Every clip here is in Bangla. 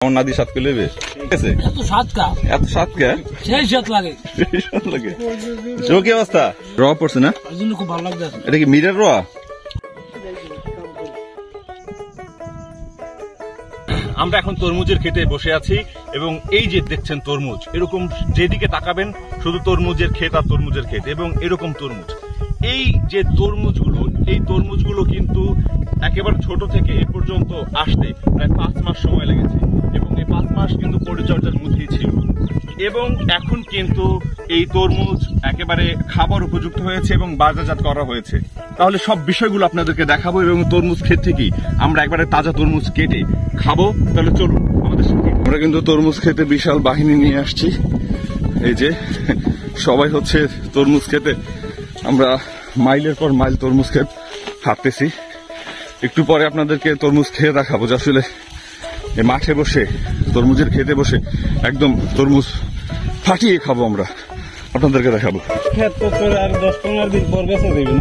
আমার নাদি সাত কিলো নেবে এত সাত কে সেই সাত লাগে কি অবস্থা র পড়ছে না খুব ভালো লাগছে এটা কি মিরের র আমরা এখন তরমুজের ক্ষেতে বসে আছি এবং এই যে দেখছেন তরমুজ এরকম যেদিকে তাকাবেন শুধু তরমুজের ক্ষেত আর তরমুজের ক্ষেত এবং এরকম তরমুজ এই যে তরমুজগুলো কিন্তু একেবারে ছোট থেকে এ পর্যন্ত আসতে প্রায় 5 মাস সময় লেগেছে এবং এই 5 মাস কিন্তু পরিচর্যার মধ্যেই ছিল এবং এখন কিন্তু এই তরমুজ একেবারে খাবার উপযুক্ত হয়েছে এবং বাজারজাত করা হয়েছে। তাহলে সব বিষয়গুলো আপনাদেরকে দেখাবো এবং তরমুজ ক্ষেত থেকেই আমরা একবারে তাজা তরমুজ কেটে খাবো। তাহলে চলুন আমাদের সাথে। আমরা কিন্তু তরমুজ খেতে বিশাল বাহিনী নিয়ে আসছি। এই যে সবাই হচ্ছে তরমুজ খেতে, আমরা মাইলের পর মাইল তরমুজ ক্ষেত হাঁটতেছি। একটু পরে আপনাদেরকে তরমুজ খেয়ে দেখাবো যে আসলে মাঠে বসে তরমুজের খেতে বসে একদম তরমুজ ফাটিয়ে খাবো, আমরা আপনাদেরকে দেখাবো। ক্ষেত তো আর 10-15 দিন পর বেঁচে দেবেন।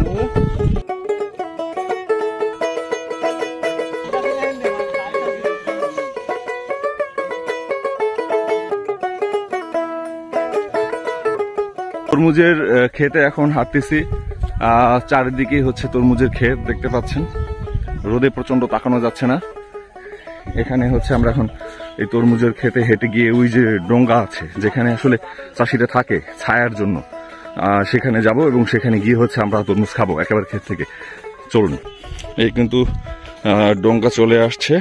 তরমুজের খেতে এখন হাঁটতেছি, চারিদিকে হচ্ছে তরমুজের ক্ষেত দেখতে পাচ্ছেন। রোদে প্রচন্ড তাকানো যাচ্ছে না। এখানে হচ্ছে আমরা এখন এই তরমুজের খেতে হেঁটে গিয়ে ওই যে ডোঙ্গা আছে যেখানে আসলে চাষিরা থাকে ছায়ার জন্য, সেখানে যাব এবং সেখানে গিয়ে হচ্ছে আমরা তরমুজ খাবো একেবারে ক্ষেত থেকে। চলুন, এই কিন্তু ডোঙ্গা চলে আসছে।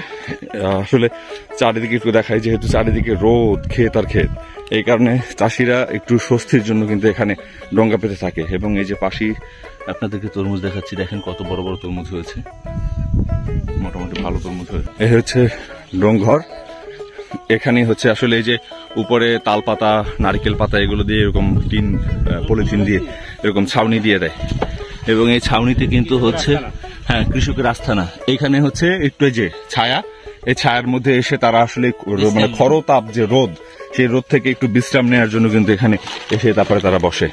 আসলে চারিদিকে একটু দেখাই, যেহেতু চারিদিকে রোদ, ক্ষেত আর ক্ষেত, এই কারণে চাষিরা একটু স্বস্তির জন্য কিন্তু এখানে ডোঙ্গা পেতে থাকে। এবং এই যে পাশেই আপনাদেরকে তরমুজ দেখাচ্ছি, দেখেন কত বড় বড় তরমুজ হয়েছে, মোটামুটি ভালো তরমুজ হয়েছে। এই হচ্ছে ডোঙ্গর। এখানে হচ্ছে আসলে এই যে উপরে তাল পাতা, নারিকেল পাতা এগুলো দিয়ে এরকম টিন, পলিথিন দিয়ে এরকম ছাউনি দিয়ে দেয় এবং এই ছাউনিতে কিন্তু হচ্ছে কৃষকের আস্থানা। এখানে হচ্ছে একটু যে ছায়া, এই ছায়ার মধ্যে এসে তারা আসলে মানে খরতাপ যে রোদ, সেই রোদ থেকে একটু বিশ্রাম নেওয়ার জন্য কিন্তু এখানে এসে তারপরে তারা বসে।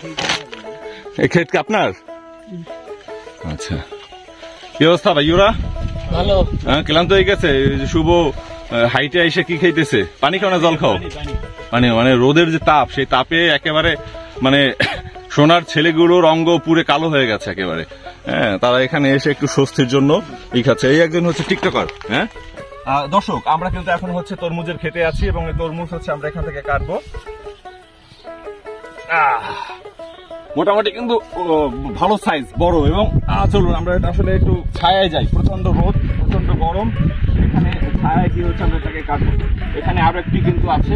এই ক্ষেত কি আপনার? আচ্ছা, কি অবস্থা ভাইরা? ভালো। ক্লান্ত হয়ে গেছে? শুভ হাইটে এসে কি খাইতেছে? পানি খাও না জল খাও? মানে রোদের যে তাপ, সেই তাপে একেবারে মানে সোনার ছেলেগুলোর অঙ্গ পুরে কালো হয়ে গেছে একেবারে। হ্যাঁ, তারা এখানে এসে একটু স্বস্তির জন্য ই খাচ্ছে। এই একজন হচ্ছে টিকটকার। হ্যাঁ দর্শক, আমরা কিন্তু এখন হচ্ছে তরমুজের খেতে আছি এবং এই তরমুজ হচ্ছে আমরা এখান থেকে কাটবো। মোটামুটি কিন্তু ভালো সাইজ, বড়। এবং চলুন আমরা এটা আসলে একটু ছায়ায় যাই। প্রচন্ড রোদ, প্রচন্ড গরম, এখানে ছায়ায় গিয়ে হচ্ছে আমরা এটাকে কাটবো। এখানে আরো একটি কিন্তু আছে,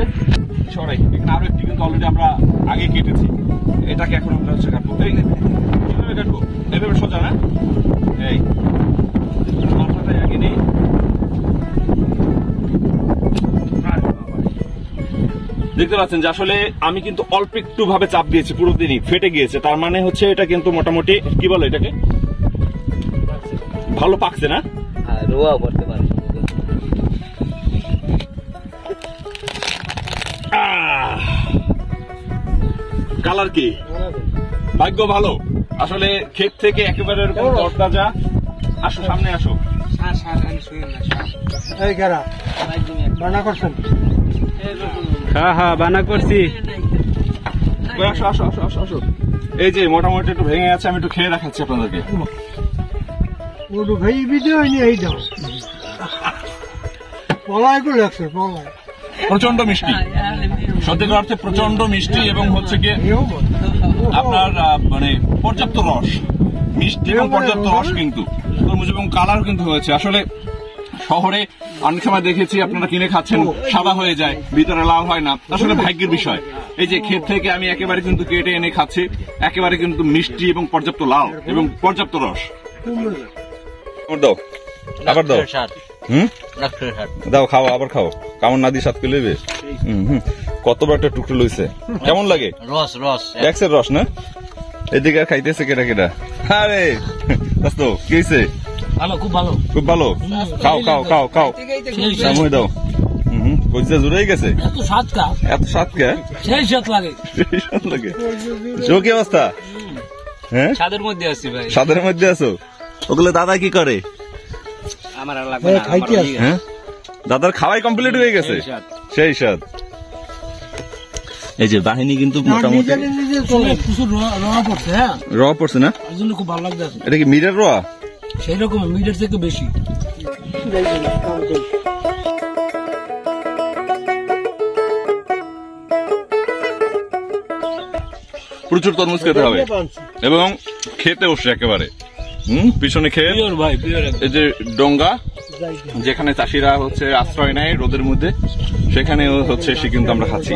সরাই, এখানে আরো একটি কিন্তু অলরেডি আমরা আগে কেটেছি। এটাকে এখন আমরা হচ্ছে কাটবো। কিভাবে কাটবো? এভাবে সোজা না, এই মাথাটাই আগে নেই। দেখতে পাচ্ছেন যে আসলে আমি কিন্তু অল্প একটু ভাবে চাপ দিয়েছি, পুরো দিনই ফেটে গিয়েছে। তার মানে হচ্ছে এটা কিন্তু মোটামুটি কি বলে এটাকে, ভালো পাকছে না? রোয়া করতে পারে। কালার কি ভাগ্য ভালো, আসলে ক্ষেত থেকে একেবারে এরকম তরতাজা। আসো, সামনে আসো। হ্যাঁ বানা করছি। আসো আসো আসো আসো আসো। এই যে মোটামুটি একটু ভেঙে আছে, আমি একটু খেয়ে দেখাচ্ছি আপনাদেরকে। প্রচন্ড মিষ্টি, সত্যিকার অর্থে প্রচন্ড মিষ্টি এবং হচ্ছে গিয়ে আপনার মানে পর্যাপ্ত রস, মিষ্টি এবং পর্যাপ্ত রস কিন্তু তরমুজ, এবং কালার কিন্তু হয়েছে। আসলে শহরে অনেক সময় দেখেছি আপনারা কিনে খাচ্ছেন, সাদা হয়ে যায়, ভিতরে লাল হয় না। আসলে ভাগ্যের বিষয়। এই যে ক্ষেত থেকে আমি একেবারে কিন্তু কেটে এনে খাচ্ছি, একেবারে কিন্তু মিষ্টি এবং পর্যাপ্ত লাল এবং পর্যাপ্ত রস। দাও, আবার দাও। দাও, খাও, আবার খাও। কামড় না দিয়ে 7 কিলো নেবে। কত বড় একটা টুকরো লইছে, কেমন লাগে? রস রস, এক্সের রস না? এদিকে আর খাইতেছে কেটা কেটা। আরে দোস্ত, কি হয়েছে? ভালো, খুব ভালো, খুব ভালো। খাও খাও খাও খাও, সময় দাও। কইছে জুড়ে গেছে। এত স্বাদ কা সেই স্বাদ লাগে, সেই স্বাদ লাগে। কি অবস্থা? হ্যাঁ, ছাদের মধ্যে আছি ভাই। ছাদের মধ্যে আছো? ওগুলো দাদা কি করে? আমার আর লাগবে না। হ্যাঁ, দাদার খাওয়াই কমপ্লিট হয়ে গেছে, সেই স্বাদ। এই যে বাহিনী কিন্তু মোটামুটি প্রচুর রোয়া পড়ছে, হ্যাঁ র পড়ছে না, এই জন্য খুব ভালো লাগছে। এটা কি মিডের রোয়া? সেই রকম মিডের থেকে বেশি। প্রচুর তরমুজ খেতে হবে এবং খেতে বসে একেবারে পিছনে খেয়ে ভাই এই যে ডোঙ্গা যেখানে চাষিরা হচ্ছে আশ্রয় নেয় রোদের মধ্যে, সেখানে হচ্ছে সে কিন্তু আমরা খাচ্ছি।